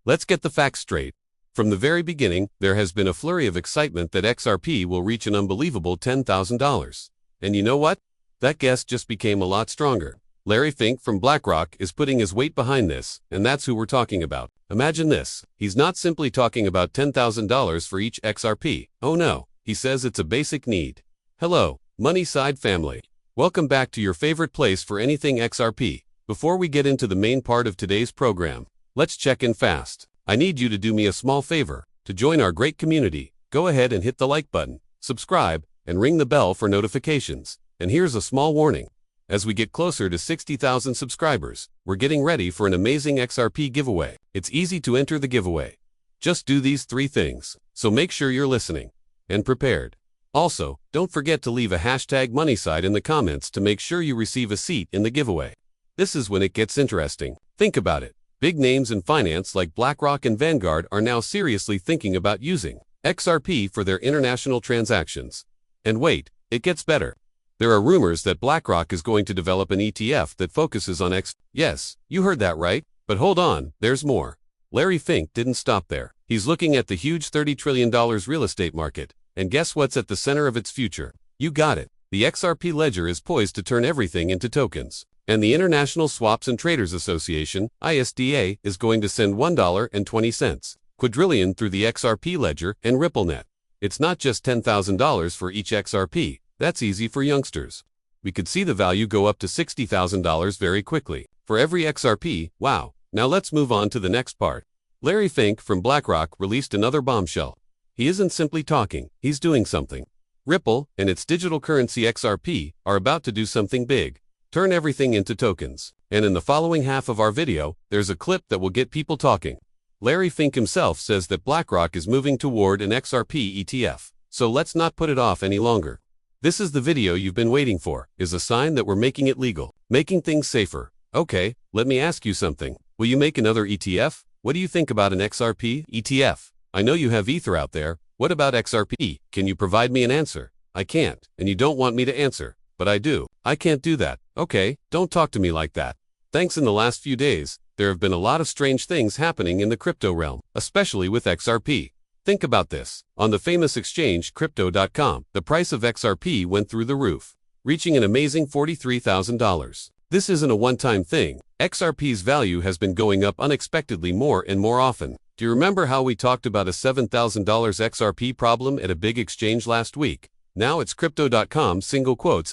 Let's get the facts straight. From the very beginning, there has been a flurry of excitement that XRP will reach an unbelievable $10,000. And you know what? That guess just became a lot stronger. Larry Fink from BlackRock is putting his weight behind this, and that's who we're talking about. Imagine this. He's not simply talking about $10,000 for each XRP. Oh no, he says it's a basic need. Hello, Money Side family. Welcome back to your favorite place for anything XRP. Before we get into the main part of today's program, let's check in fast. I need you to do me a small favor. To join our great community, go ahead and hit the like button, subscribe, and ring the bell for notifications. And here's a small warning. As we get closer to 60,000 subscribers, we're getting ready for an amazing XRP giveaway. It's easy to enter the giveaway. Just do these 3 things, so make sure you're listening and prepared. Also, don't forget to leave a hashtag MoneySide in the comments to make sure you receive a seat in the giveaway. This is when it gets interesting. Think about it. Big names in finance like BlackRock and Vanguard are now seriously thinking about using XRP for their international transactions. And wait, it gets better. There are rumors that BlackRock is going to develop an ETF that focuses on Yes, you heard that right. But hold on, there's more. Larry Fink didn't stop there. He's looking at the huge $30 trillion real estate market. And guess what's at the center of its future? You got it. The XRP ledger is poised to turn everything into tokens. And the International Swaps and Traders Association, ISDA, is going to send $1.20 quadrillion through the XRP ledger and RippleNet. It's not just $10,000 for each XRP. That's easy for youngsters. We could see the value go up to $60,000 very quickly. For every XRP, wow. Now let's move on to the next part. Larry Fink from BlackRock released another bombshell. He isn't simply talking, he's doing something. Ripple and its digital currency XRP are about to do something big. Turn everything into tokens. And in the following half of our video, there's a clip that will get people talking. Larry Fink himself says that BlackRock is moving toward an XRP ETF. So let's not put it off any longer. This is the video you've been waiting for, is a sign that we're making it legal, making things safer. Okay, let me ask you something. Will you make another ETF? What do you think about an XRP ETF? I know you have Ether out there. What about XRP? Can you provide me an answer? I can't, and you don't want me to answer. But I do. I can't do that. Okay, don't talk to me like that. Thanks. In the last few days, there have been a lot of strange things happening in the crypto realm, especially with XRP. Think about this. On the famous exchange Crypto.com, the price of XRP went through the roof, reaching an amazing $43,000. This isn't a one-time thing. XRP's value has been going up unexpectedly more and more often. Do you remember how we talked about a $7,000 XRP problem at a big exchange last week? Now it's Crypto.com's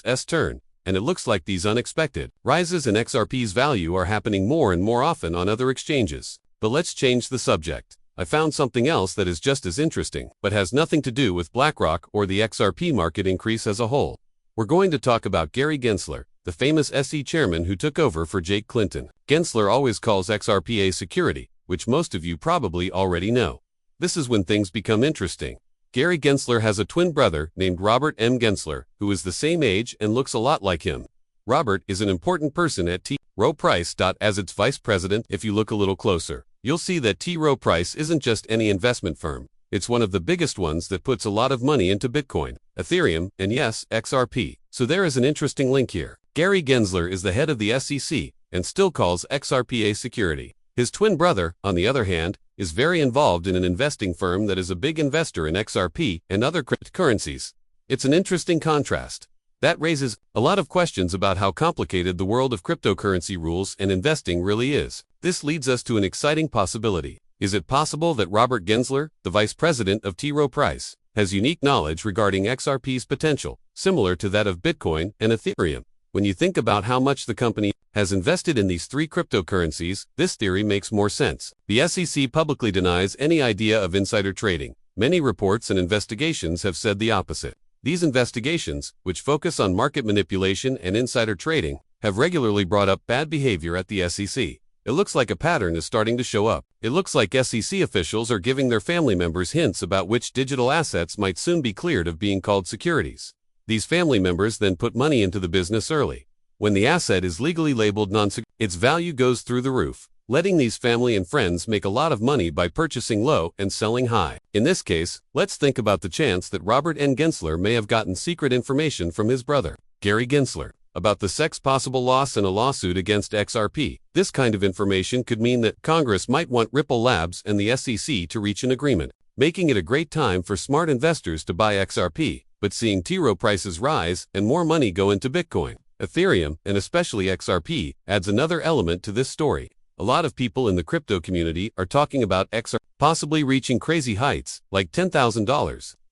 S turn, and it looks like these unexpected rises in XRP's value are happening more and more often on other exchanges. But let's change the subject. I found something else that is just as interesting, but has nothing to do with BlackRock or the XRP market increase as a whole. We're going to talk about Gary Gensler, the famous SEC chairman who took over for Jake Clinton. Gensler always calls XRP a security, which most of you probably already know. This is when things become interesting. Gary Gensler has a twin brother named Robert M. Gensler, who is the same age and looks a lot like him. Robert is an important person at T. Rowe Price. As its vice president. If you look a little closer, you'll see that T. Rowe Price isn't just any investment firm. It's one of the biggest ones that puts a lot of money into Bitcoin, Ethereum, and yes, XRP. So there is an interesting link here. Gary Gensler is the head of the SEC and still calls XRP a security. His twin brother, on the other hand, is very involved in an investing firm that is a big investor in XRP and other cryptocurrencies. It's an interesting contrast. That raises a lot of questions about how complicated the world of cryptocurrency rules and investing really is. This leads us to an exciting possibility. Is it possible that Robert Gensler, the vice president of T. Rowe Price, has unique knowledge regarding XRP's potential, similar to that of Bitcoin and Ethereum? When you think about how much the company has invested in these 3 cryptocurrencies, this theory makes more sense. The SEC publicly denies any idea of insider trading. Many reports and investigations have said the opposite. These investigations, which focus on market manipulation and insider trading, have regularly brought up bad behavior at the SEC. It looks like a pattern is starting to show up. It looks like SEC officials are giving their family members hints about which digital assets might soon be cleared of being called securities. These family members then put money into the business early. When the asset is legally labeled non-security, its value goes through the roof, letting these family and friends make a lot of money by purchasing low and selling high. In this case, let's think about the chance that Robert N. Gensler may have gotten secret information from his brother, Gary Gensler. about the SEC's possible loss in a lawsuit against XRP. This kind of information could mean that Congress might want Ripple Labs and the SEC to reach an agreement, making it a great time for smart investors to buy XRP. But seeing T-Row prices rise and more money go into Bitcoin, Ethereum, and especially XRP adds another element to this story. A lot of people in the crypto community are talking about XRP possibly reaching crazy heights, like $10,000,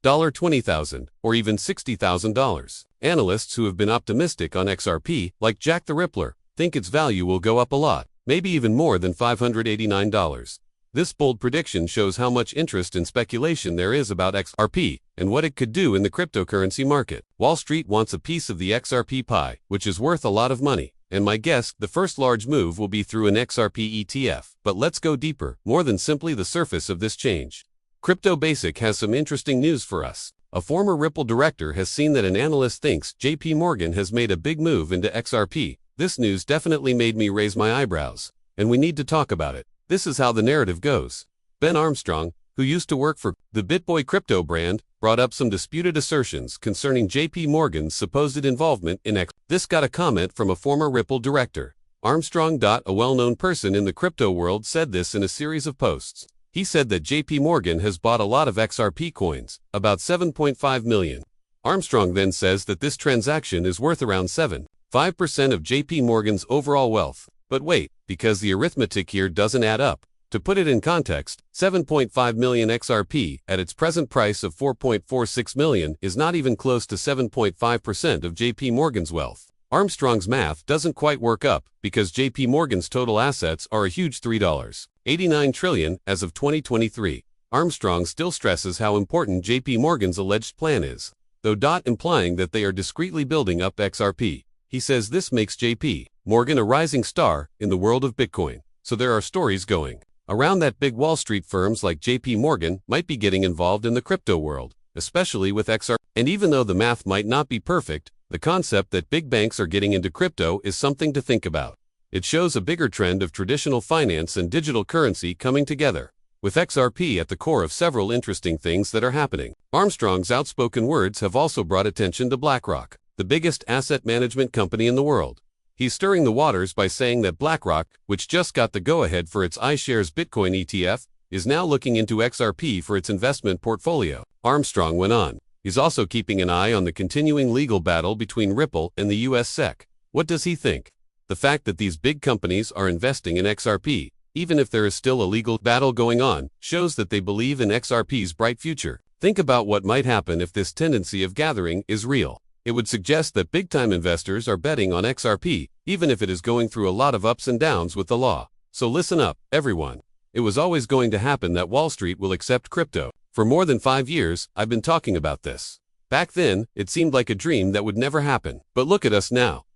$20,000, or even $60,000. Analysts who have been optimistic on XRP, like Jack the Rippler, think its value will go up a lot, maybe even more than $589. This bold prediction shows how much interest and speculation there is about XRP and what it could do in the cryptocurrency market. Wall Street wants a piece of the XRP pie, which is worth a lot of money. And my guess, the first large move will be through an XRP ETF. But let's go deeper, more than simply the surface of this change. Crypto Basic has some interesting news for us. A former Ripple director has seen that an analyst thinks JP Morgan has made a big move into XRP. This news definitely made me raise my eyebrows, and we need to talk about it. This is how the narrative goes. Ben Armstrong, who used to work for the BitBoy crypto brand, brought up some disputed assertions concerning JP Morgan's supposed involvement in XRP. This got a comment from a former Ripple director. Armstrong, a well-known person in the crypto world, said this in a series of posts. He said that JP Morgan has bought a lot of XRP coins, about 7.5 million. Armstrong then says that this transaction is worth around 7.5% of JP Morgan's overall wealth. But wait, because the arithmetic here doesn't add up. To put it in context, 7.5 million XRP at its present price of 4.46 million is not even close to 7.5% of JP Morgan's wealth. Armstrong's math doesn't quite work up because JP Morgan's total assets are a huge $3.89 trillion as of 2023. Armstrong still stresses how important JP Morgan's alleged plan is, though implying that they are discreetly building up XRP. He says this makes JP Morgan a rising star in the world of Bitcoin. So there are stories going around that big Wall Street firms like JP Morgan might be getting involved in the crypto world, especially with XRP. And even though the math might not be perfect, the concept that big banks are getting into crypto is something to think about. It shows a bigger trend of traditional finance and digital currency coming together, with XRP at the core of several interesting things that are happening. Armstrong's outspoken words have also brought attention to BlackRock, the biggest asset management company in the world. He's stirring the waters by saying that BlackRock, which just got the go-ahead for its iShares Bitcoin ETF, is now looking into XRP for its investment portfolio. Armstrong went on. He's also keeping an eye on the continuing legal battle between Ripple and the US SEC. What does he think? The fact that these big companies are investing in XRP, even if there is still a legal battle going on, shows that they believe in XRP's bright future. Think about what might happen if this tendency of gathering is real. It would suggest that big-time investors are betting on XRP, even if it is going through a lot of ups and downs with the law. So listen up, everyone. It was always going to happen that Wall Street will accept crypto. For more than 5 years, I've been talking about this. Back then, it seemed like a dream that would never happen. But look at us now.